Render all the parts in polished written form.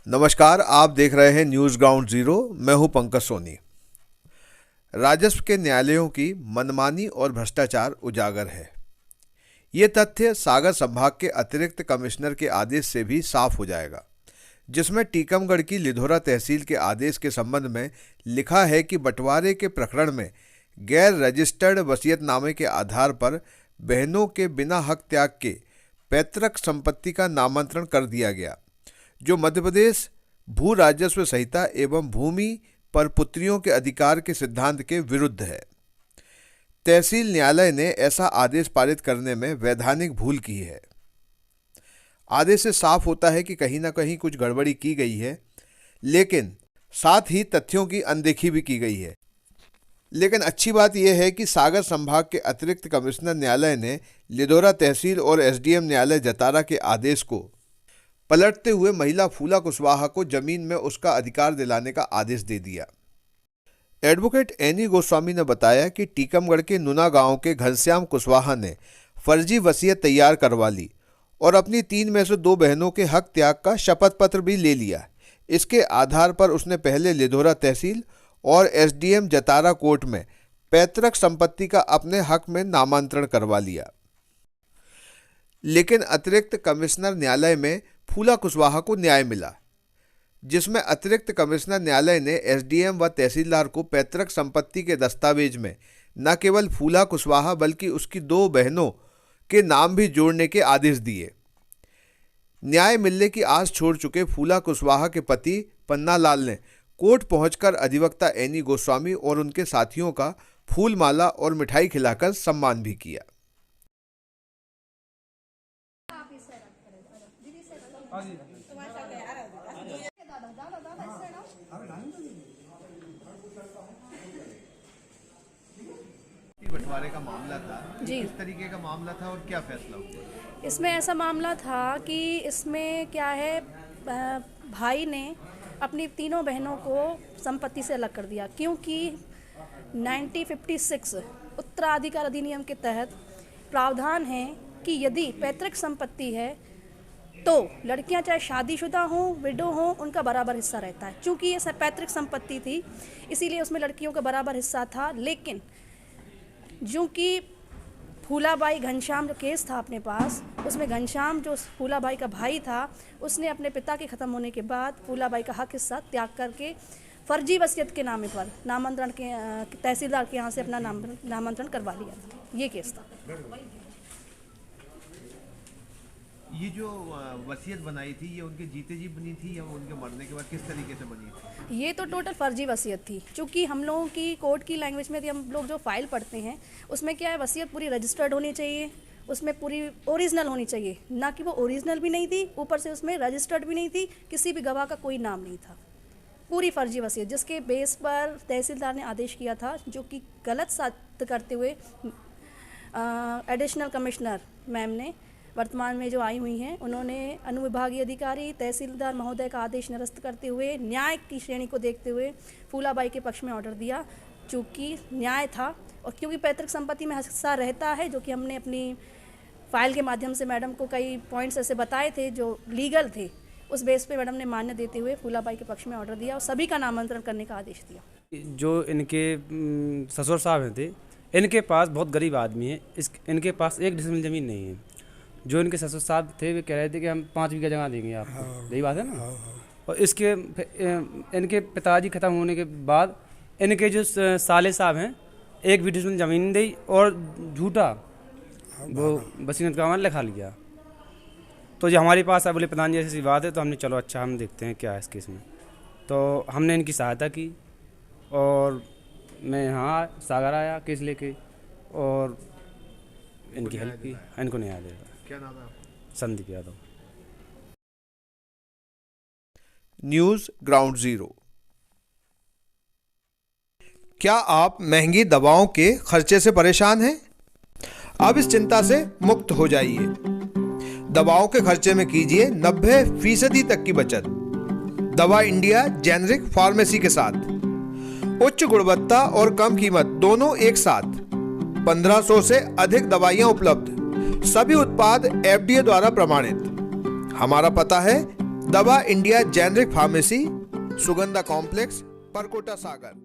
नमस्कार, आप देख रहे हैं न्यूज़ ग्राउंड जीरो। मैं हूं पंकज सोनी। राजस्व के न्यायालयों की मनमानी और भ्रष्टाचार उजागर है। ये तथ्य सागर संभाग के अतिरिक्त कमिश्नर के आदेश से भी साफ हो जाएगा, जिसमें टीकमगढ़ की लिधोरा तहसील के आदेश के संबंध में लिखा है कि बंटवारे के प्रकरण में गैर रजिस्टर्ड वसीयतनामे के आधार पर बहनों के बिना हक त्याग के पैतृक संपत्ति का नामांतरण कर दिया गया, जो मध्य प्रदेश भू राजस्व संहिता एवं भूमि पर पुत्रियों के अधिकार के सिद्धांत के विरुद्ध है। तहसील न्यायालय ने ऐसा आदेश पारित करने में वैधानिक भूल की है। आदेश से साफ होता है कि कहीं ना कहीं कुछ गड़बड़ी की गई है, लेकिन साथ ही तथ्यों की अनदेखी भी की गई है। लेकिन अच्छी बात यह है कि सागर संभाग के अतिरिक्त कमिश्नर न्यायालय ने लिधोरा तहसील और एसडीएम न्यायालय जतारा के आदेश को पलटते हुए महिला फूला कुशवाहा को जमीन में उसका अधिकार दिलाने का आदेश दे दिया। एडवोकेट एनी गोस्वामी ने बताया कि टीकमगढ़ के नुना गांव के घनश्याम कुशवाहा ने फर्जी वसीयत तैयार करवा ली और अपनी 3 में से 2 बहनों के हक त्याग का शपथ पत्र भी ले लिया। इसके आधार पर उसने पहले लिधोरा तहसील और एसडीएम जतारा कोर्ट में पैतृक संपत्ति का अपने हक में नामांतरण करवा लिया। लेकिन अतिरिक्त कमिश्नर न्यायालय में फूला कुशवाहा को न्याय मिला, जिसमें अतिरिक्त कमिश्नर न्यायालय ने एसडीएम व तहसीलदार को पैतृक संपत्ति के दस्तावेज में न केवल फूला कुशवाहा बल्कि उसकी 2 बहनों के नाम भी जोड़ने के आदेश दिए। न्याय मिलने की आस छोड़ चुके फूला कुशवाहा के पति पन्ना लाल ने कोर्ट पहुंचकर अधिवक्ता एनी गोस्वामी और उनके साथियों का फूल माला और मिठाई खिलाकर सम्मान भी किया। बंटवारे का मामला था जी, किस तरीके का मामला था और क्या फैसला हुआ? इसमें ऐसा मामला था कि इसमें क्या है, भाई ने अपनी तीनों बहनों को संपत्ति से अलग कर दिया, क्योंकि 1956 उत्तराधिकार अधिनियम के तहत प्रावधान है कि यदि पैतृक संपत्ति है तो लड़कियां चाहे शादीशुदा हों, विडो हों, उनका बराबर हिस्सा रहता है। चूँकि ये पैतृक संपत्ति थी, इसीलिए उसमें लड़कियों का बराबर हिस्सा था। लेकिन जो कि फूलाबाई घनश्याम जो केस था अपने पास, उसमें घनश्याम जो फूलाबाई का भाई था, उसने अपने पिता के ख़त्म होने के बाद फूलाबाई का हक हिस्सा त्याग करके फर्जी वसीयत के नामे पर नामांतरण के तहसीलदार के यहाँ से अपना नामांतरण करवा लिया था। ये केस था। ये जो वसीयत बनाई थी, ये उनके जीते जी बनी थी या उनके मरने के बाद किस तरीके से बनी थी? ये तो टोटल फर्जी वसीयत थी। चूँकि हम लोगों की कोर्ट की लैंग्वेज में हम लोग जो फाइल पढ़ते हैं, उसमें क्या है, वसीयत पूरी रजिस्टर्ड होनी चाहिए, उसमें पूरी ओरिजिनल होनी चाहिए, ना कि वो ओरिजिनल भी नहीं थी, ऊपर से उसमें रजिस्टर्ड भी नहीं थी, किसी भी गवाह का कोई नाम नहीं था। पूरी फर्जी वसीयत, जिसके बेस पर तहसीलदार ने आदेश किया था, जो कि गलत साबित करते हुए एडिशनल कमिश्नर मैम ने वर्तमान में जो आई हुई हैं, उन्होंने अनुविभागीय अधिकारी तहसीलदार महोदय का आदेश निरस्त करते हुए न्याय की श्रेणी को देखते हुए फूलाबाई के पक्ष में ऑर्डर दिया, चूँकि न्याय था। और क्योंकि पैतृक संपत्ति में हिस्सा रहता है, जो कि हमने अपनी फाइल के माध्यम से मैडम को कई पॉइंट्स ऐसे बताए थे जो लीगल थे, उस बेस पे मैडम ने मान्य देते हुए फूलाबाई के पक्ष में ऑर्डर दिया और सभी का नामांतरण करने का आदेश दिया। जो इनके ससुर साहब थे, इनके पास बहुत गरीब आदमी है, इनके पास 1 डिसमिल ज़मीन नहीं है। जो इनके ससुर साहब थे वे कह रहे थे कि हम 5 बीघा जगह देंगे आपको। यही बात है ना। और इसके इनके पिताजी ख़त्म होने के बाद इनके जो साले साहब हैं 1 बीघा ज़मीन दी और झूठा वो वसीयत का लिखा लिया। तो जो हमारे पास बोले प्रधान जी ऐसी बात है, तो हमने चलो अच्छा हम देखते हैं क्या है इस केस में। तो हमने इनकी सहायता की और मैं यहाँ सागर आया केस लेके और इनकी हेल्प की। इनको नहीं याद है। क्या नाम है आपका? Sandeep Yadav. News ground zero. क्या आप महंगी दवाओं के खर्चे से परेशान हैं? अब इस चिंता से मुक्त हो जाइए। दवाओं के खर्चे में कीजिए 90% तक की बचत। दवा इंडिया जेनेरिक फार्मेसी के साथ उच्च गुणवत्ता और कम कीमत दोनों एक साथ। 1500 से अधिक दवाइयां उपलब्ध, सभी उत्पाद FDA द्वारा प्रमाणित। हमारा पता है दवा India generic pharmacy, Sugandha complex, Parkota Sagar.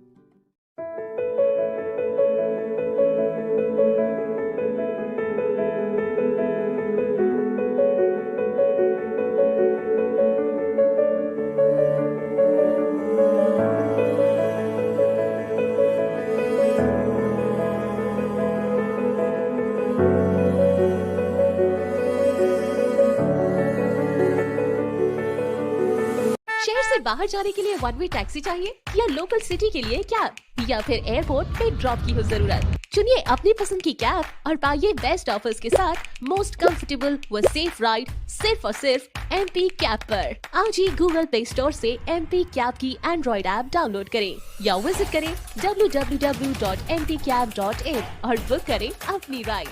शहर से बाहर जाने के लिए वन वे टैक्सी चाहिए या लोकल सिटी के लिए कैब या फिर एयरपोर्ट पे ड्रॉप की हो जरूरत? चुनिए अपनी पसंद की कैब और पाइए बेस्ट ऑफर्स के साथ मोस्ट कंफर्टेबल व सेफ राइड सिर्फ और सिर्फ MP कैब पर। आज ही गूगल प्ले स्टोर से MP कैब की एंड्रॉइड ऐप डाउनलोड करें या विजिट करें www.mpcab.in और बुक करें अपनी राइड।